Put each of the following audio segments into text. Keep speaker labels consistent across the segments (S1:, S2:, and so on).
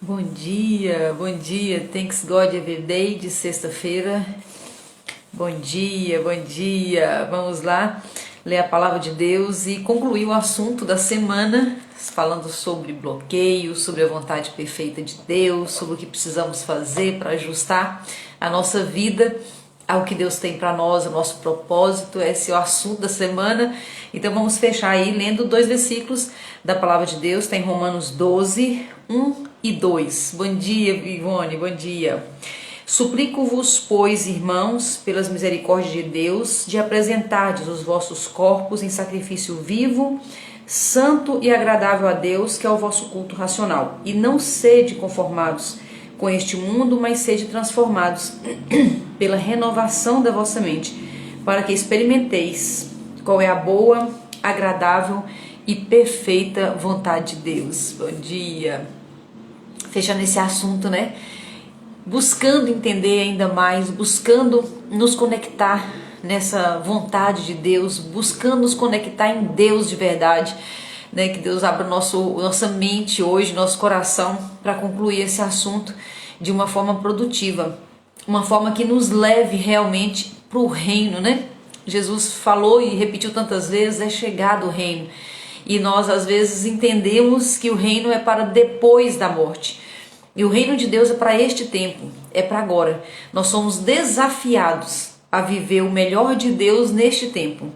S1: Bom dia, Thanks God Every Day de sexta-feira. Bom dia, vamos lá ler a palavra de Deus e concluir o assunto da semana, falando sobre bloqueios, sobre a vontade perfeita de Deus, sobre o que precisamos fazer para ajustar a nossa vida ao que Deus tem para nós, o nosso propósito. Esse é o assunto da semana. Então vamos fechar aí lendo 2 versículos da palavra de Deus. Está em Romanos 12, 1 e 2. Bom dia, Ivone, bom dia. Suplico-vos, pois, irmãos, pelas misericórdias de Deus, de apresentardes os vossos corpos em sacrifício vivo, santo e agradável a Deus, que é o vosso culto racional. E não sede conformados com este mundo, mas sede transformados pela renovação da vossa mente, para que experimenteis qual é a boa, agradável e perfeita vontade de Deus. Bom dia. Fechando esse assunto, né? Buscando entender ainda mais, buscando nos conectar nessa vontade de Deus, buscando nos conectar em Deus de verdade, né? Que Deus abra nossa mente hoje, nosso coração, para concluir esse assunto de uma forma produtiva, uma forma que nos leve realmente para o reino, né? Jesus falou e repetiu tantas vezes, é chegado o reino. E nós às vezes entendemos que o reino é para depois da morte. E o reino de Deus é para este tempo, é para agora. Nós somos desafiados a viver o melhor de Deus neste tempo.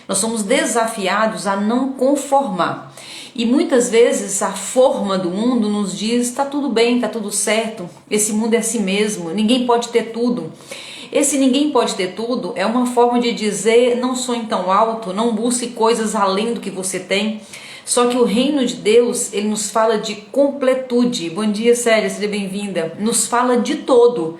S1: Nós somos desafiados a não conformar. E muitas vezes a forma do mundo nos diz, está tudo bem, está tudo certo, esse mundo é assim mesmo, ninguém pode ter tudo. Esse ninguém pode ter tudo é uma forma de dizer, não sonhe tão alto, não busque coisas além do que você tem. Só que o reino de Deus, ele nos fala de completude. Bom dia, Célia, seja bem-vinda. Nos fala de todo.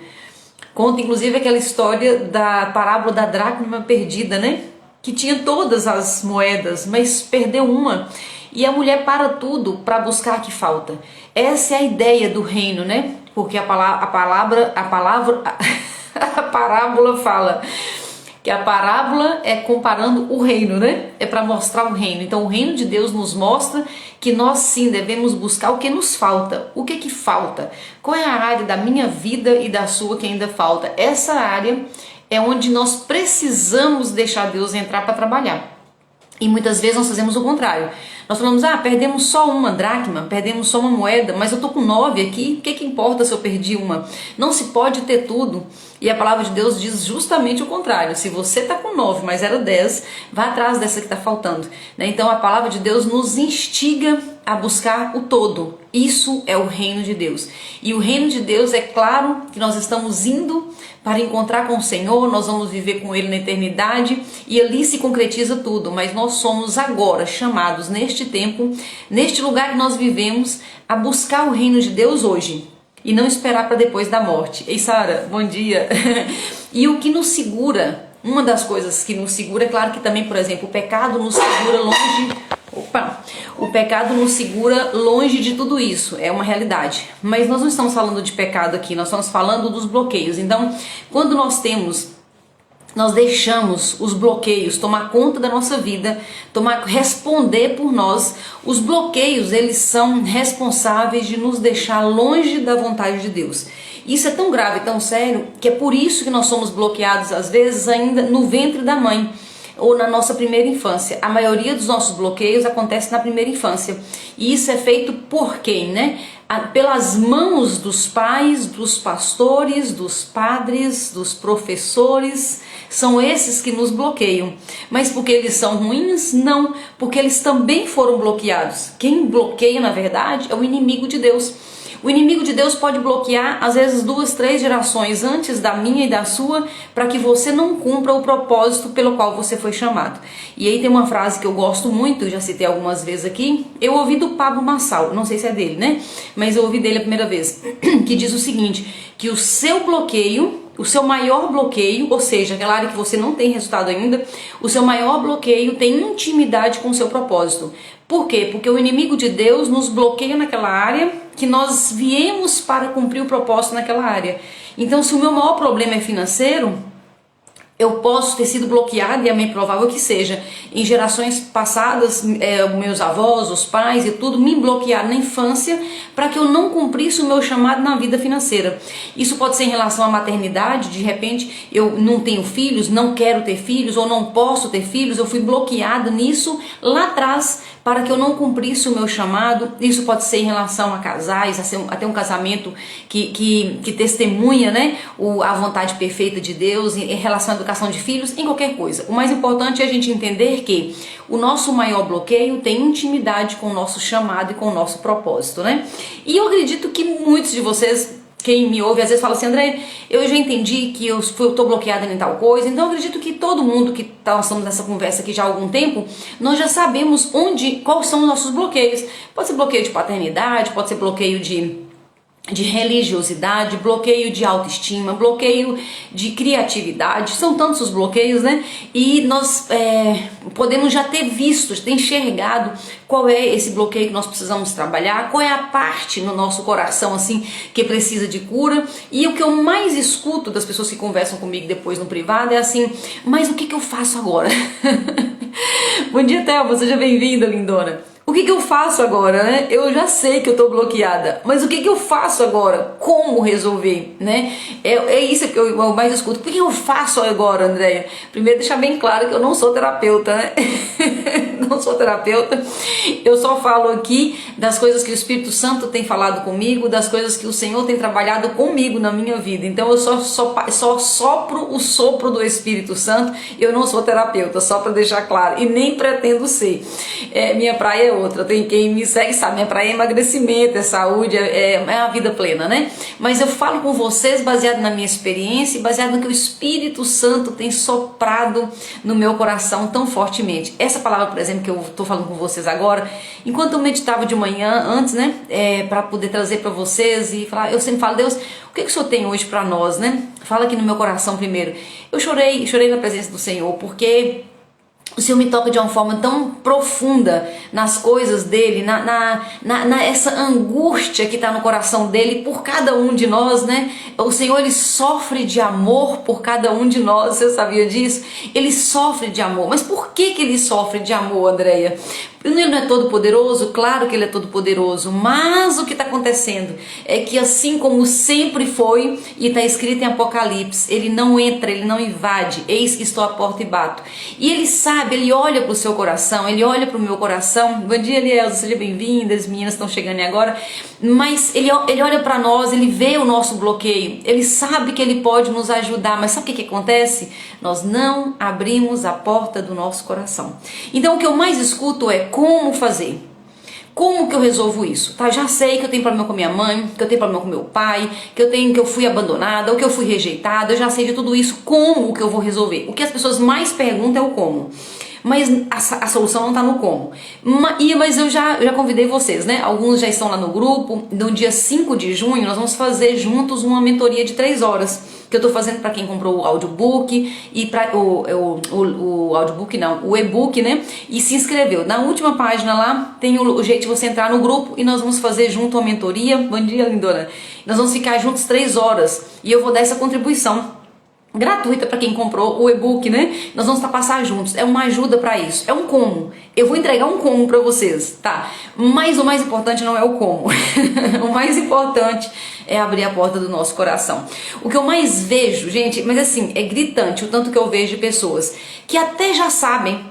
S1: Conta inclusive aquela história da parábola da dracma perdida, né? Que tinha todas as moedas, mas perdeu uma. E a mulher para tudo para buscar a que falta. Essa é a ideia do reino, né? Porque a parábola fala que a parábola é comparando o reino, né? É para mostrar o reino. Então o reino de Deus nos mostra que nós sim devemos buscar o que nos falta. O que falta? Qual é a área da minha vida e da sua que ainda falta? Essa área é onde nós precisamos deixar Deus entrar para trabalhar. E muitas vezes nós fazemos o contrário. Nós falamos, perdemos só uma dracma, perdemos só uma moeda, mas eu tô com 9 aqui, o que importa se eu perdi uma? Não se pode ter tudo. E a palavra de Deus diz justamente o contrário. Se você tá com 9, mas era 10, vá atrás dessa que tá faltando. Então a palavra de Deus nos instiga a buscar o todo. Isso é o reino de Deus. E o reino de Deus, é claro que nós estamos indo para encontrar com o Senhor, nós vamos viver com Ele na eternidade e ali se concretiza tudo, mas nós somos agora chamados neste tempo, neste lugar que nós vivemos, a buscar o reino de Deus hoje e não esperar para depois da morte. Ei, Sara, bom dia! E o que nos segura, uma das coisas que nos segura, é claro que também, por exemplo, o pecado nos segura longe. O pecado nos segura longe de tudo isso, é uma realidade. Mas nós não estamos falando de pecado aqui, nós estamos falando dos bloqueios. Então, quando nós deixamos os bloqueios tomar conta da nossa vida, responder por nós, os bloqueios, eles são responsáveis de nos deixar longe da vontade de Deus. Isso é tão grave, tão sério, que é por isso que nós somos bloqueados, às vezes, ainda no ventre da mãe, ou na nossa primeira infância. A maioria dos nossos bloqueios acontece na primeira infância. E isso é feito por quem, né? Pelas mãos dos pais, dos pastores, dos padres, dos professores. São esses que nos bloqueiam. Mas porque eles são ruins? Não, porque eles também foram bloqueados. Quem bloqueia, na verdade, é o inimigo de Deus. O inimigo de Deus pode bloquear, às vezes, 2, 3 gerações antes da minha e da sua, para que você não cumpra o propósito pelo qual você foi chamado. E aí tem uma frase que eu gosto muito, já citei algumas vezes aqui, eu ouvi do Pablo Marçal, não sei se é dele, né? Mas eu ouvi dele a primeira vez, que diz o seguinte, que o seu bloqueio
S2: o seu maior bloqueio, ou seja, aquela área que você não tem resultado ainda, o seu maior bloqueio tem intimidade com o seu propósito. Por quê? Porque o inimigo de Deus nos bloqueia naquela área que nós viemos para cumprir o propósito naquela área. Então, se o meu maior problema é financeiro, eu posso ter sido bloqueada, e é bem provável que seja. Em gerações passadas, meus avós, os pais e tudo, me bloquearam na infância para que eu não cumprisse o meu chamado na vida financeira. Isso pode ser em relação à maternidade, de repente eu não tenho filhos, não quero ter filhos ou não posso ter filhos, eu fui bloqueada nisso lá atrás para que eu não cumprisse o meu chamado. Isso pode ser em relação a casais, até um casamento que testemunha, né, a vontade perfeita de Deus em relação à educação de filhos, em qualquer coisa. O mais importante é a gente entender que o nosso maior bloqueio tem intimidade com o nosso chamado e com o nosso propósito, né? E eu acredito que muitos de vocês, quem me ouve às vezes fala assim: André, eu já entendi que eu estou bloqueada em tal coisa. Então eu acredito que todo mundo que nós estamos nessa conversa aqui já há algum tempo, nós já sabemos quais são os nossos bloqueios. Pode ser bloqueio de paternidade, pode ser bloqueio de religiosidade, bloqueio de autoestima, bloqueio de criatividade. São tantos os bloqueios, né? E nós podemos já ter visto, ter enxergado qual é esse bloqueio que nós precisamos trabalhar, qual é a parte no nosso coração assim que precisa de cura. E o que eu mais escuto das pessoas que conversam comigo depois no privado é assim: mas o que eu faço agora? Bom dia, Thelma, seja bem-vinda, lindona. O que eu faço agora, né? Eu já sei que eu tô bloqueada, mas o que eu faço agora? Como resolver, né? É isso que eu mais escuto. O que eu faço agora, Andréia? Primeiro, deixar bem claro que eu não sou terapeuta, né? Não sou terapeuta. Eu só falo aqui das coisas que o Espírito Santo tem falado comigo, das coisas que o Senhor tem trabalhado comigo na minha vida. Então eu só sopro o sopro do Espírito Santo. Eu não sou terapeuta, só para deixar claro, e nem pretendo ser. Minha praia é outra. Tem quem me segue sabe, minha praia é emagrecimento, é saúde, é a vida plena, né? Mas eu falo com vocês baseado na minha experiência e baseado no que o Espírito Santo tem soprado no meu coração tão fortemente. Essa palavra, por exemplo, que eu tô falando com vocês agora, enquanto eu meditava de manhã antes, né, para poder trazer para vocês e falar, eu sempre falo: Deus, o que o Senhor tem hoje para nós, né? Fala aqui no meu coração primeiro. Eu chorei na presença do Senhor, porque o Senhor me toca de uma forma tão profunda nas coisas dele, essa angústia que está no coração dele por cada um de nós, né? O Senhor, ele sofre de amor por cada um de nós. Você sabia disso? Ele sofre de amor. Mas por que ele sofre de amor, Andréia? Ele não é todo poderoso? Claro que ele é todo poderoso, mas o que está acontecendo é que assim como sempre foi, e está escrito em Apocalipse, ele não entra, ele não invade. Eis que estou à porta e bato. E ele sabe, ele olha para o seu coração, ele olha para o meu coração. Bom dia, Elielza, seja bem-vinda, as meninas estão chegando aí agora. Mas ele olha para nós, ele vê o nosso bloqueio, ele sabe que ele pode nos ajudar, mas sabe o que acontece? Nós não abrimos a porta do nosso coração. Então o que eu mais escuto é: como fazer? Como que eu resolvo isso? Tá, já sei que eu tenho problema com minha mãe, que eu tenho problema com meu pai, que eu fui abandonada, ou que eu fui rejeitada. Eu já sei de tudo isso. Como que eu vou resolver? O que as pessoas mais perguntam é o como. Mas a solução não está no como. Mas eu já convidei vocês, né? Alguns já estão lá no grupo. No dia 5 de junho nós vamos fazer juntos uma mentoria de 3 horas, que eu estou fazendo para quem comprou o audiobook e para o audiobook não, o e-book, né? E se inscreveu. Na última página lá tem o jeito de você entrar no grupo e nós vamos fazer junto uma mentoria. Bom dia, lindona. Nós vamos ficar juntos 3 horas e eu vou dar essa contribuição gratuita para quem comprou o e-book, né? Nós vamos passar juntos. É uma ajuda para isso. É um como. Eu vou entregar um como para vocês, tá? Mas o mais importante não é o como. O mais importante é abrir a porta do nosso coração. O que eu mais vejo, gente, mas assim, é gritante o tanto que eu vejo de pessoas que até já sabem,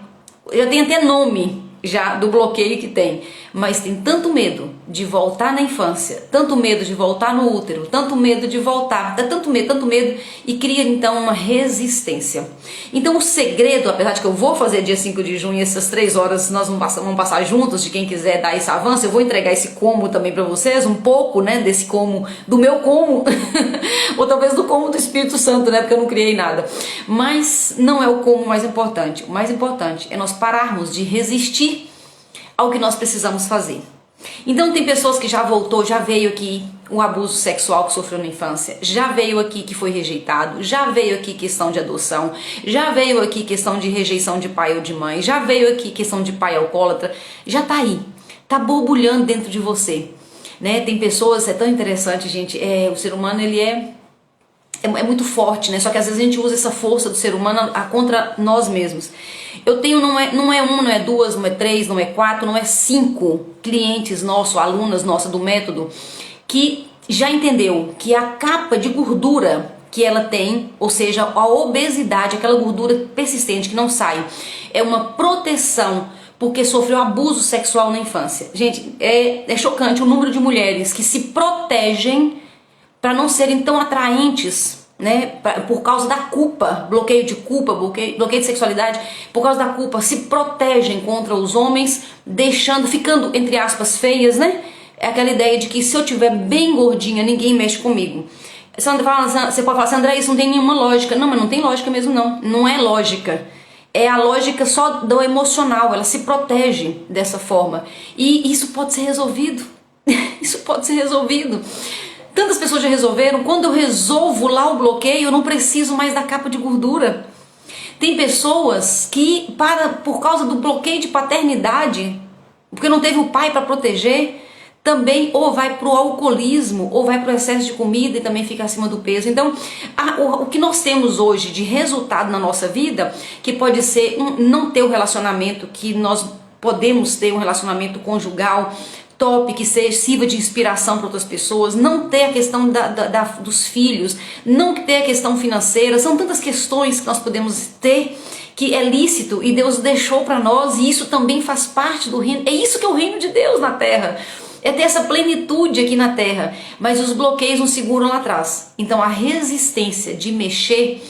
S2: já tem até nome já do bloqueio que tem, mas tem tanto medo de voltar na infância, tanto medo de voltar no útero, tanto medo de voltar, dá tanto medo, e cria então uma resistência. Então o segredo, apesar de que eu vou fazer dia 5 de junho, essas 3 horas nós vamos passar juntos, de quem quiser dar esse avanço, eu vou entregar esse como também para vocês, um pouco, né, desse como, do meu como, ou talvez do como do Espírito Santo, né, porque eu não criei nada. Mas não é o como mais importante. O mais importante é nós pararmos de resistir ao que nós precisamos fazer. Então tem pessoas que já voltou, já veio aqui o abuso sexual que sofreu na infância, já veio aqui que foi rejeitado, já veio aqui questão de adoção, já veio aqui questão de rejeição de pai ou de mãe, já veio aqui questão de pai alcoólatra, já tá aí, tá borbulhando dentro de você, né? Tem pessoas, é tão interessante, gente, o ser humano ele é muito forte, né? Só que às vezes a gente usa essa força do ser humano contra nós mesmos. Eu tenho, não é um, não é duas, não é três, não é quatro, não é cinco clientes nossos, alunas nossas do método, que já entendeu que a capa de gordura que ela tem, ou seja, a obesidade, aquela gordura persistente que não sai, é uma proteção porque sofreu abuso sexual na infância. Gente, é chocante o número de mulheres que se protegem para não serem tão atraentes, né, por causa da culpa, bloqueio de culpa, bloqueio de sexualidade, por causa da culpa, se protegem contra os homens, ficando, entre aspas, feias, né? É aquela ideia de que se eu tiver bem gordinha, ninguém mexe comigo. Você pode falar assim, André, isso não tem nenhuma lógica. Não, mas não tem lógica mesmo não, não é lógica. É a lógica só do emocional, ela se protege dessa forma. E isso pode ser resolvido, isso pode ser resolvido. Tantas pessoas já resolveram. Quando eu resolvo lá o bloqueio, eu não preciso mais da capa de gordura. Tem pessoas que, por causa do bloqueio de paternidade, porque não teve o pai para proteger, também ou vai para o alcoolismo, ou vai para o excesso de comida e também fica acima do peso. Então, o que nós temos hoje de resultado na nossa vida, que pode ser não ter o relacionamento, que nós podemos ter um relacionamento conjugal top, que sirva de inspiração para outras pessoas, não ter a questão dos filhos, não ter a questão financeira, são tantas questões que nós podemos ter que é lícito e Deus deixou para nós, e isso também faz parte do reino. É isso que é o reino de Deus na terra, é ter essa plenitude aqui na terra, mas os bloqueios nos seguram lá atrás. Então a resistência de mexer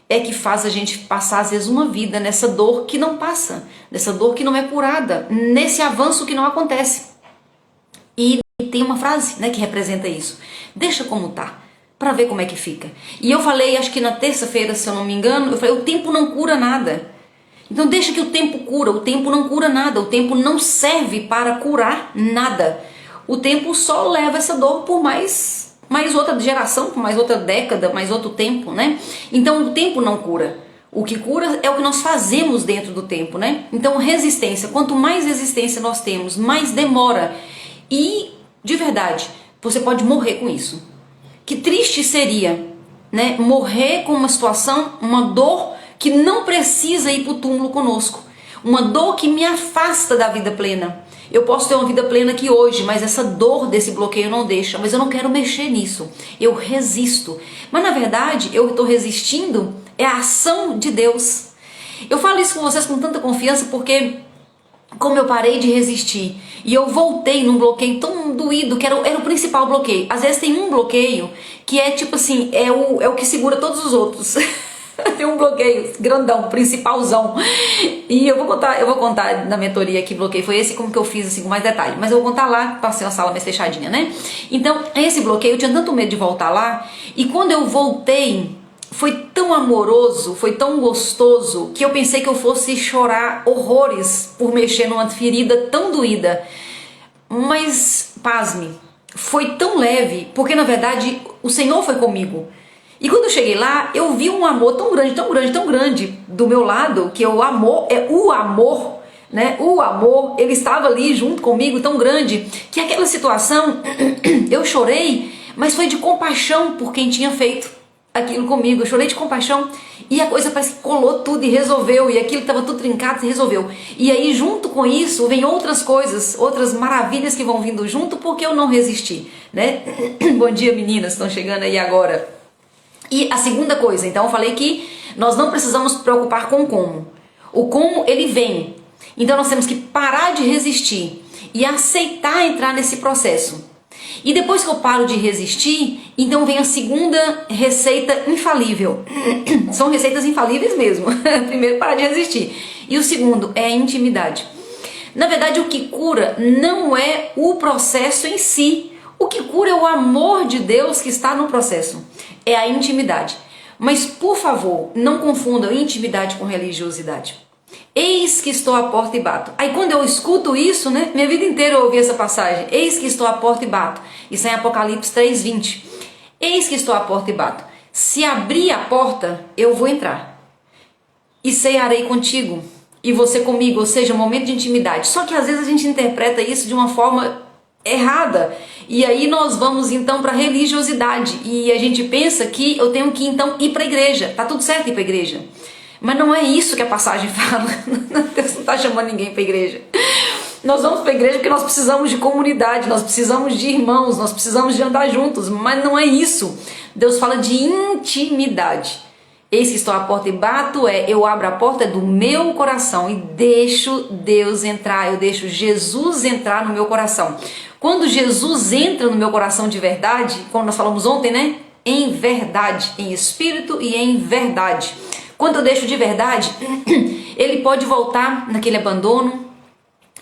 S2: é que faz a gente passar às vezes uma vida nessa dor que não passa, nessa dor que não é curada, nesse avanço que não acontece. E tem uma frase, né, que representa isso: deixa como tá, para ver como é que fica. E eu falei, acho que na terça-feira, se eu não me engano, eu falei, o tempo não cura nada. Então deixa que o tempo cura. O tempo não cura nada, o tempo não serve para curar nada. O tempo só leva essa dor por mais outra geração, por mais outra década, mais outro tempo, né? Então o tempo não cura. O que cura é o que nós fazemos dentro do tempo, né? Então resistência, quanto mais resistência nós temos, mais demora. E, de verdade, você pode morrer com isso. Que triste seria, né, morrer com uma situação, uma dor que não precisa ir para o túmulo conosco. Uma dor que me afasta da vida plena. Eu posso ter uma vida plena aqui hoje, mas essa dor desse bloqueio não deixa. Mas eu não quero mexer nisso. Eu resisto. Mas, na verdade, eu estou resistindo é a ação de Deus. Eu falo isso com vocês com tanta confiança porque, como eu parei de resistir e eu voltei num bloqueio tão doído, que era o principal bloqueio. Às vezes tem um bloqueio que é tipo assim, é o que segura todos os outros. Tem um bloqueio grandão, principalzão. E eu vou contar na mentoria que bloqueio foi esse, como que eu fiz assim com mais detalhe. Mas eu vou contar lá, passei uma sala mais fechadinha, né? Então, esse bloqueio, eu tinha tanto medo de voltar lá. E quando eu voltei, foi tão amoroso, foi tão gostoso, que eu pensei que eu fosse chorar horrores por mexer numa ferida tão doída. Mas, pasme, foi tão leve, porque na verdade o Senhor foi comigo. E quando eu cheguei lá, eu vi um amor tão grande, tão grande, tão grande do meu lado, que o amor, né? O amor, ele estava ali junto comigo, tão grande, que aquela situação, eu chorei, mas foi de compaixão por quem tinha feito aquilo comigo. Eu chorei de compaixão e a coisa parece que colou tudo e resolveu, e aquilo que estava tudo trincado se resolveu. E aí junto com isso vem outras coisas, outras maravilhas que vão vindo junto, porque eu não resisti, né? Bom dia, meninas, estão chegando aí agora. E a segunda coisa, então eu falei que nós não precisamos nos preocupar com o como. O como, ele vem. Então nós temos que parar de resistir e aceitar entrar nesse processo. E depois que eu paro de resistir, então vem a segunda receita infalível. São receitas infalíveis mesmo. Primeiro, parar de resistir. E o segundo é a intimidade. Na verdade, o que cura não é o processo em si. O que cura é o amor de Deus que está no processo. É a intimidade. Mas, por favor, não confundam intimidade com religiosidade. Eis que estou à porta e bato. Aí quando eu escuto isso, né? Minha vida inteira eu ouvi essa passagem. Eis que estou à porta e bato. Isso é em Apocalipse 3:20. Eis que estou à porta e bato. Se abrir a porta, eu vou entrar. E cearei contigo. E você comigo. Ou seja, um momento de intimidade. Só que às vezes a gente interpreta isso de uma forma errada. E aí nós vamos então para religiosidade. E a gente pensa que eu tenho que então ir para a igreja. Tá tudo certo ir para a igreja. Mas não é isso que a passagem fala. Deus não está chamando ninguém para a igreja. Nós vamos para a igreja porque nós precisamos de comunidade, nós precisamos de irmãos, nós precisamos de andar juntos. Mas não é isso. Deus fala de intimidade. Eis que estou à porta e bato, eu abro a porta do meu coração e deixo Deus entrar, eu deixo Jesus entrar no meu coração. Quando Jesus entra no meu coração de verdade, como nós falamos ontem, né? Em verdade, em espírito e em verdade. Quando eu deixo de verdade, ele pode voltar naquele abandono,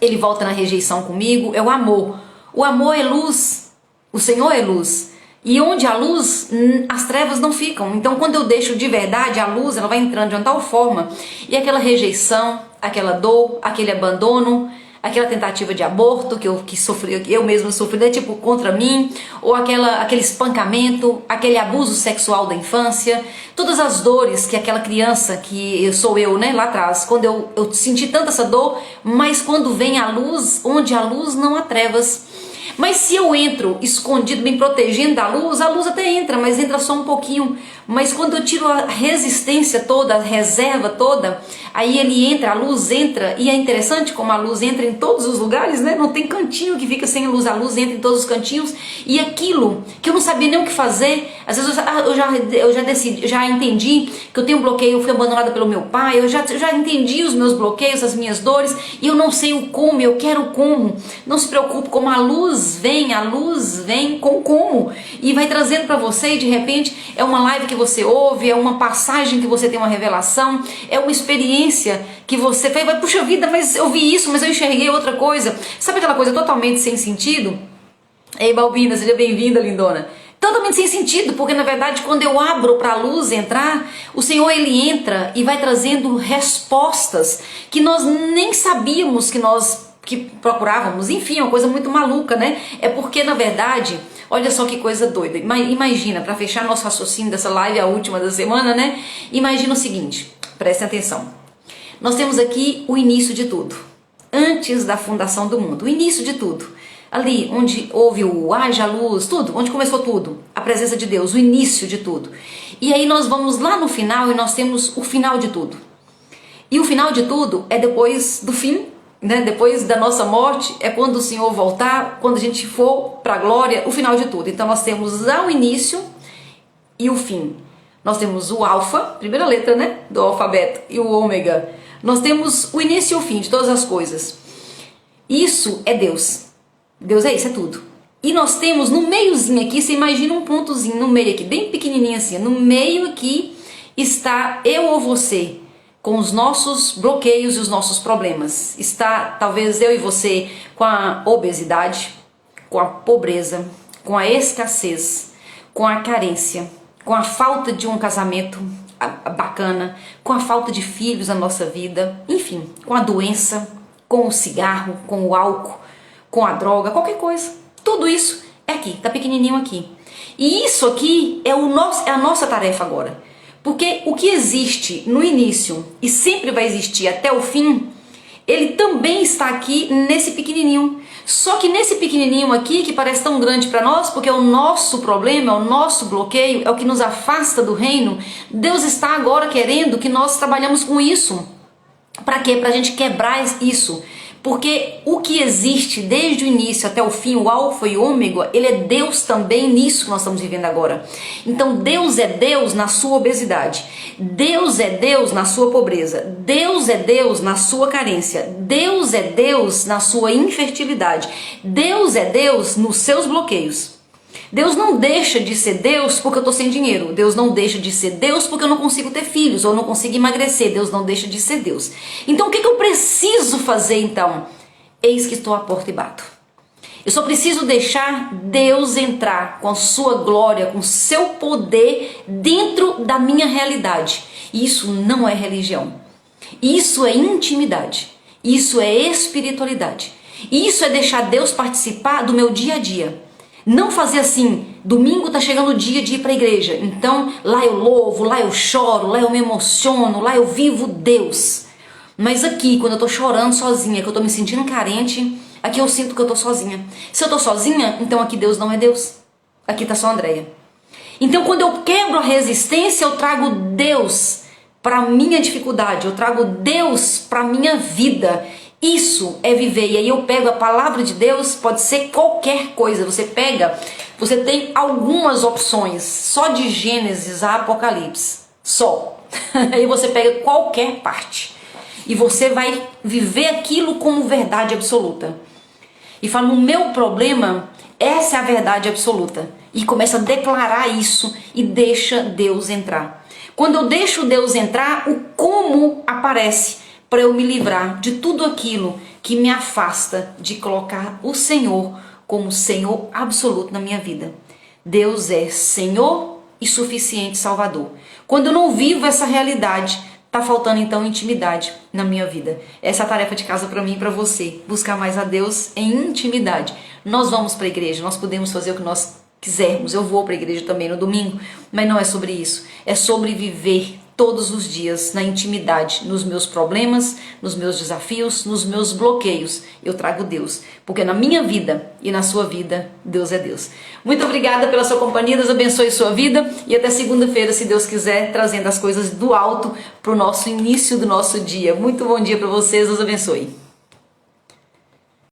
S2: ele volta na rejeição comigo, é o amor. O amor é luz, o Senhor é luz. E onde há luz, as trevas não ficam. Então quando eu deixo de verdade, a luz ela vai entrando de uma tal forma, e aquela rejeição, aquela dor, aquele abandono, aquela tentativa de aborto que sofri, eu mesmo sofri, né, tipo contra mim, ou aquele espancamento, aquele abuso sexual da infância, todas as dores que aquela criança, que sou eu, né, lá atrás, quando eu senti tanta essa dor, mas quando vem a luz, onde há luz não há trevas. Mas se eu entro escondido, me protegendo da luz, a luz até entra, mas entra só um pouquinho. Mas quando eu tiro a resistência toda, a reserva toda, aí ele entra, a luz entra, e é interessante como a luz entra em todos os lugares, né? Não tem cantinho que fica sem luz, a luz entra em todos os cantinhos, e aquilo que eu não sabia nem o que fazer, às vezes eu já decidi, já entendi que eu tenho um bloqueio, eu fui abandonada pelo meu pai, eu já entendi os meus bloqueios, as minhas dores, e eu não sei o como, eu quero o como. Não se preocupe, como a luz vem com como, e vai trazendo para você, e de repente é uma live que você ouve, é uma passagem que você tem uma revelação, é uma experiência que você fez, vai, puxa vida, mas eu vi isso, mas eu enxerguei outra coisa. Sabe aquela coisa totalmente sem sentido? Ei, Balbina, seja bem-vinda, lindona. Totalmente sem sentido, porque na verdade quando eu abro para a luz entrar, o Senhor ele entra e vai trazendo respostas que nós nem sabíamos que procurávamos. Enfim, é uma coisa muito maluca, né? É porque na verdade, olha só que coisa doida. Imagina, para fechar nosso raciocínio dessa live, a última da semana, né? Imagina o seguinte, prestem atenção. Nós temos aqui o início de tudo, antes da fundação do mundo, o início de tudo. Ali onde houve o haja luz, tudo, onde começou tudo, a presença de Deus, o início de tudo. E aí nós vamos lá no final e nós temos o final de tudo. E o final de tudo é depois do fim, né? Depois da nossa morte é quando o Senhor voltar, quando a gente for para a glória, o final de tudo. Então nós temos o início e o fim. Nós temos o alfa, primeira letra, né, do alfabeto, e o ômega. Nós temos o início e o fim de todas as coisas. Isso é Deus. Deus é isso, é tudo. E nós temos no meiozinho aqui, você imagina um pontozinho no meio aqui, bem pequenininho assim, no meio aqui está eu ou você, com os nossos bloqueios e os nossos problemas. Está talvez eu e você com a obesidade, com a pobreza, com a escassez, com a carência, com a falta de um casamento bacana, com a falta de filhos na nossa vida, enfim, com a doença, com o cigarro, com o álcool, com a droga, qualquer coisa. Tudo isso é aqui, tá pequenininho aqui. E isso aqui é a nossa tarefa agora. Porque o que existe no início e sempre vai existir até o fim, ele também está aqui nesse pequenininho. Só que nesse pequenininho aqui, que parece tão grande para nós, porque é o nosso problema, é o nosso bloqueio, é o que nos afasta do reino, Deus está agora querendo que nós trabalhamos com isso. Para quê? Para a gente quebrar isso. Porque o que existe desde o início até o fim, o alfa e o ômega, ele é Deus também nisso que nós estamos vivendo agora. Então Deus é Deus na sua obesidade, Deus é Deus na sua pobreza, Deus é Deus na sua carência, Deus é Deus na sua infertilidade, Deus é Deus nos seus bloqueios. Deus não deixa de ser Deus porque eu estou sem dinheiro. Deus não deixa de ser Deus porque eu não consigo ter filhos ou não consigo emagrecer. Deus não deixa de ser Deus. Então o que eu preciso fazer então? Eis que estou à porta e bato. Eu só preciso deixar Deus entrar com a sua glória, com o seu poder dentro da minha realidade. E isso não é religião. Isso é intimidade. Isso é espiritualidade. Isso é deixar Deus participar do meu dia a dia. Não fazer assim, domingo tá chegando o dia de ir para a igreja, então lá eu louvo, lá eu choro, lá eu me emociono, lá eu vivo Deus. Mas aqui, quando eu tô chorando sozinha, que eu tô me sentindo carente, aqui eu sinto que eu tô sozinha. Se eu tô sozinha, então aqui Deus não é Deus. Aqui tá só a Andréia. Então quando eu quebro a resistência, eu trago Deus para minha dificuldade, eu trago Deus para minha vida. Isso é viver. E aí eu pego a palavra de Deus, pode ser qualquer coisa. Você tem algumas opções, só de Gênesis a Apocalipse, só. Aí você pega qualquer parte e você vai viver aquilo como verdade absoluta. E fala, o meu problema, essa é a verdade absoluta. E começa a declarar isso e deixa Deus entrar. Quando eu deixo Deus entrar, o como aparece para eu me livrar de tudo aquilo que me afasta de colocar o Senhor como Senhor absoluto na minha vida. Deus é Senhor e suficiente Salvador. Quando eu não vivo essa realidade, tá faltando então intimidade na minha vida. Essa é a tarefa de casa para mim e para você. Buscar mais a Deus em intimidade. Nós vamos para a igreja, nós podemos fazer o que nós quisermos. Eu vou para a igreja também no domingo, mas não é sobre isso. É sobre viver todos os dias na intimidade, nos meus problemas, nos meus desafios, nos meus bloqueios. Eu trago Deus, porque na minha vida e na sua vida, Deus é Deus. Muito obrigada pela sua companhia, Deus abençoe sua vida e até segunda-feira, se Deus quiser, trazendo as coisas do alto para o nosso início do nosso dia. Muito bom dia para vocês, Deus abençoe.